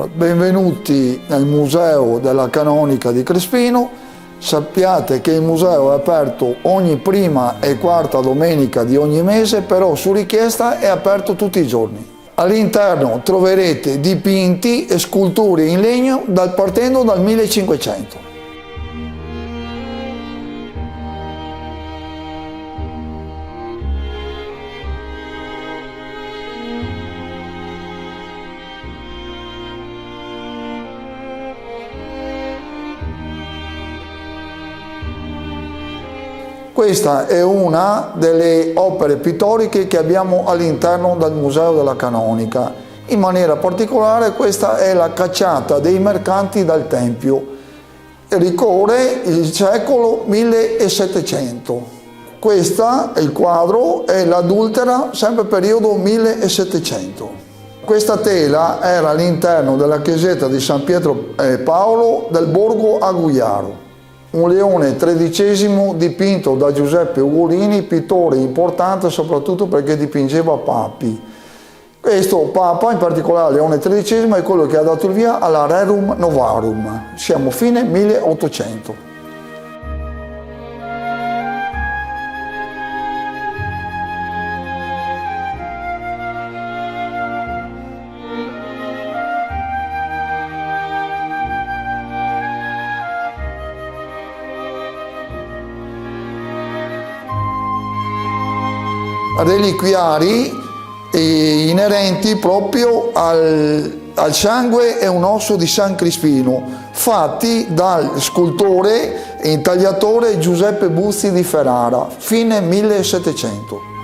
Benvenuti nel Museo della Canonica di Crespino. Sappiate che il museo è aperto ogni prima e quarta domenica di ogni mese, però su richiesta è aperto tutti i giorni. All'interno troverete dipinti e sculture in legno partendo dal 1500. Questa è una delle opere pittoriche che abbiamo all'interno del Museo della Canonica. In maniera particolare questa è la Cacciata dei mercanti dal Tempio. Ricorre il secolo 1700. Questa, il quadro, è l'Adultera, sempre periodo 1700. Questa tela era all'interno della chiesetta di San Pietro Paolo del Borgo Aguiaro. Un leone XIII dipinto da Giuseppe Ugolini, pittore importante soprattutto perché dipingeva papi. Questo papa, in particolare Leone XIII, è quello che ha dato il via alla Rerum Novarum. Siamo fine 1800. Reliquiari inerenti proprio al sangue e un osso di San Crispino, fatti dal scultore e intagliatore Giuseppe Buzzi di Ferrara, fine 1700.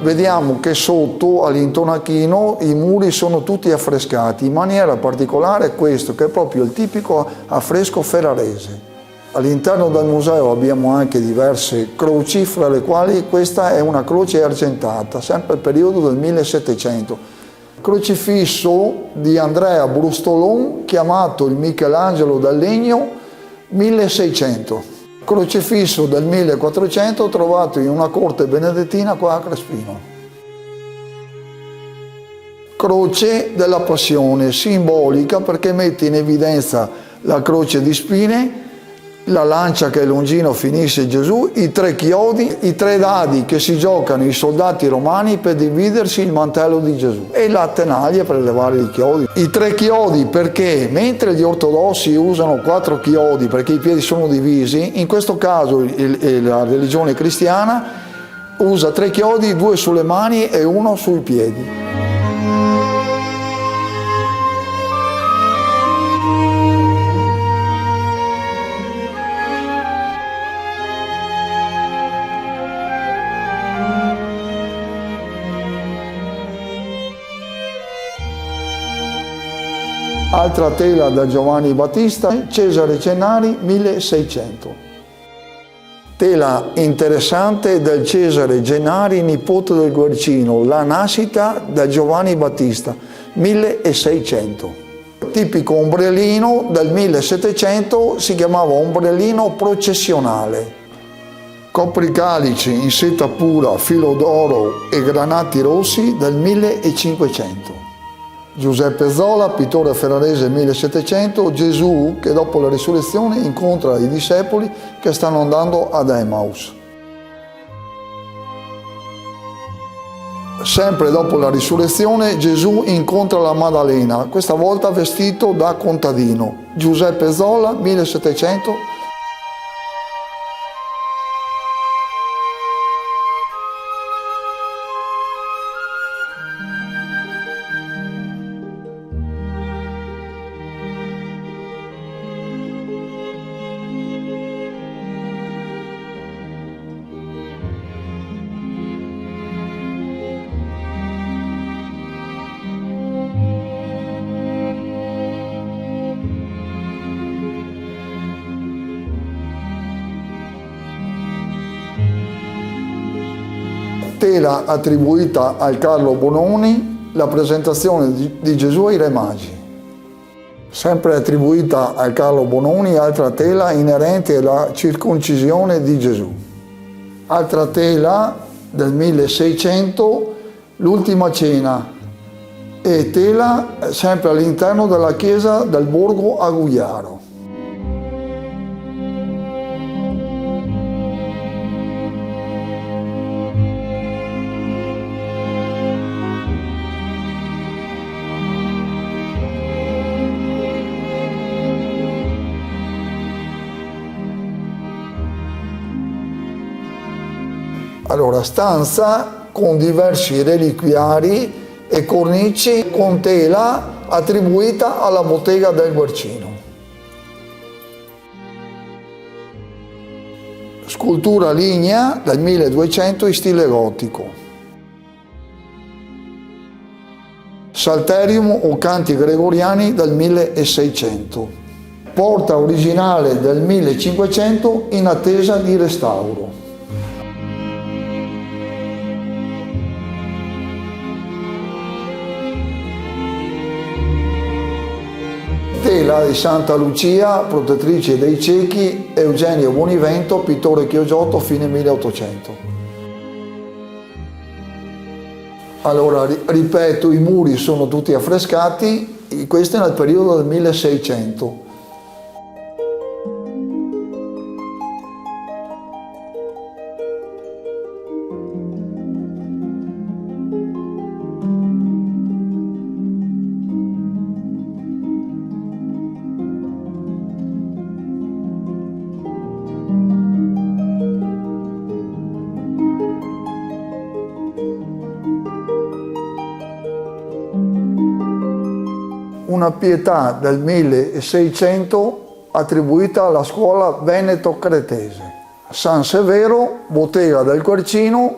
Vediamo che sotto all'intonachino i muri sono tutti affrescati, in maniera particolare questo che è proprio il tipico affresco ferrarese. All'interno del museo abbiamo anche diverse croci, fra le quali questa è una croce argentata, sempre al periodo del 1700. Crocifisso di Andrea Brustolon, chiamato il Michelangelo del Legno, 1600. Crocifisso del 1400 trovato in una corte benedettina qua a Crespino. Croce della Passione, simbolica perché mette in evidenza la croce di spine, la lancia che Longino finisce Gesù, i 3 chiodi, i 3 dadi che si giocano i soldati romani per dividersi il mantello di Gesù e la tenaglia per levare i chiodi. I 3 chiodi perché mentre gli ortodossi usano 4 chiodi perché i piedi sono divisi, in questo caso la religione cristiana usa 3 chiodi, 2 sulle mani e 1 sui piedi. Altra tela da Giovanni Battista, Cesare Gennari, 1600. Tela interessante del Cesare Gennari, nipote del Guercino, La nascita da Giovanni Battista, 1600. Tipico ombrellino del 1700, si chiamava ombrellino processionale. Copricalici in seta pura, filo d'oro e granati rossi del 1500. Giuseppe Zola, pittore ferrarese 1700, Gesù che dopo la risurrezione incontra i discepoli che stanno andando ad Emmaus. Sempre dopo la risurrezione Gesù incontra la Maddalena, questa volta vestito da contadino. Giuseppe Zola, 1700. tela attribuita al Carlo Bononi, la presentazione di Gesù ai Re Magi. Sempre attribuita al Carlo Bononi, altra tela inerente alla circoncisione di Gesù. Altra tela del 1600, l'Ultima Cena, e tela sempre all'interno della chiesa del borgo a Gugliaro. Allora, stanza con diversi reliquiari e cornici con tela attribuita alla bottega del Guercino. Scultura lignea del 1200 in stile gotico. Salterium o canti gregoriani del 1600. Porta originale del 1500 in attesa di restauro. Tela di Santa Lucia, protettrice dei ciechi, Eugenio Bonivento, pittore Chioggiotto, fine 1800. Allora, ripeto, i muri sono tutti affrescati, questo è nel periodo del 1600. Una pietà del 1600 attribuita alla scuola veneto-cretese. San Severo, bottega del Guercino,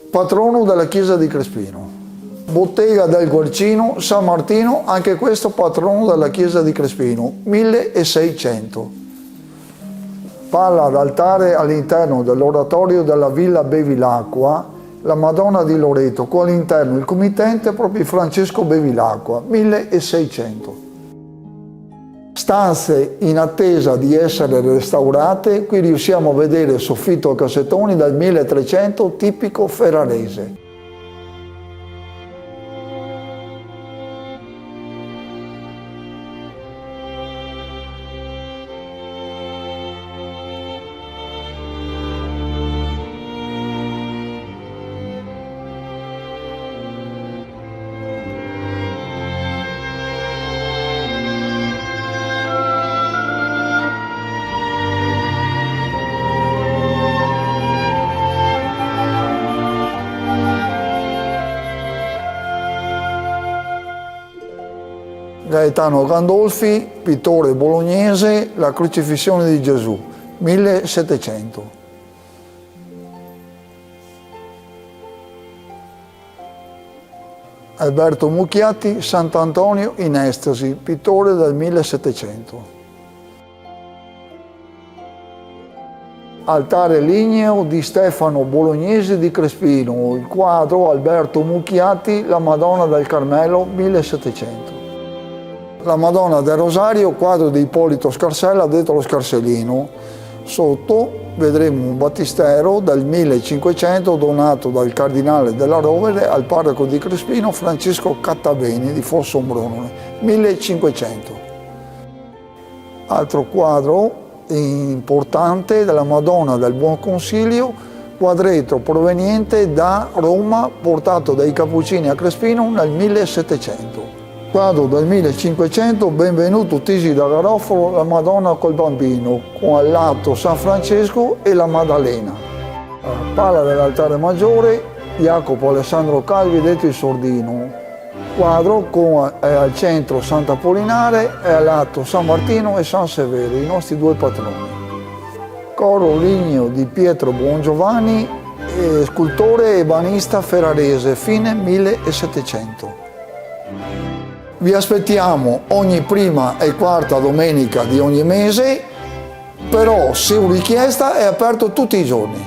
patrono della chiesa di Crespino. Bottega del Guercino, San Martino, anche questo patrono della chiesa di Crespino, 1600. Palla d'altare all'interno dell'oratorio della Villa Bevilacqua, la Madonna di Loreto, con all'interno il committente proprio Francesco Bevilacqua, 1600. Stanze in attesa di essere restaurate, qui riusciamo a vedere il soffitto a cassettoni del 1300 tipico ferrarese. Gaetano Gandolfi, pittore bolognese, La crocifissione di Gesù, 1700. Alberto Mucchiati, Sant'Antonio in estasi, pittore del 1700. Altare ligneo di Stefano Bolognese di Crespino, il quadro Alberto Mucchiati, La Madonna del Carmelo, 1700. La Madonna del Rosario, quadro di Ippolito Scarsella, detto lo Scarsellino. Sotto vedremo un battistero del 1500 donato dal cardinale della Rovere al parroco di Crespino Francesco Cattabeni di Fossombrone, 1500. Altro quadro importante della Madonna del Buon Consiglio, quadretto proveniente da Roma, portato dai Cappuccini a Crespino nel 1700. Quadro del 1500, Benvenuto Tisi da Garofalo, la Madonna col Bambino, con al lato San Francesco e la Maddalena. Pala dell'altare maggiore, Jacopo Alessandro Calvi, detto il Sordino. Quadro con al centro Sant'Apollinare e al lato San Martino e San Severo, i nostri due patroni. Coro ligneo di Pietro Buongiovanni, scultore e banista ferrarese, fine 1700. Vi aspettiamo ogni prima e quarta domenica di ogni mese, però se richiesta è aperto tutti i giorni.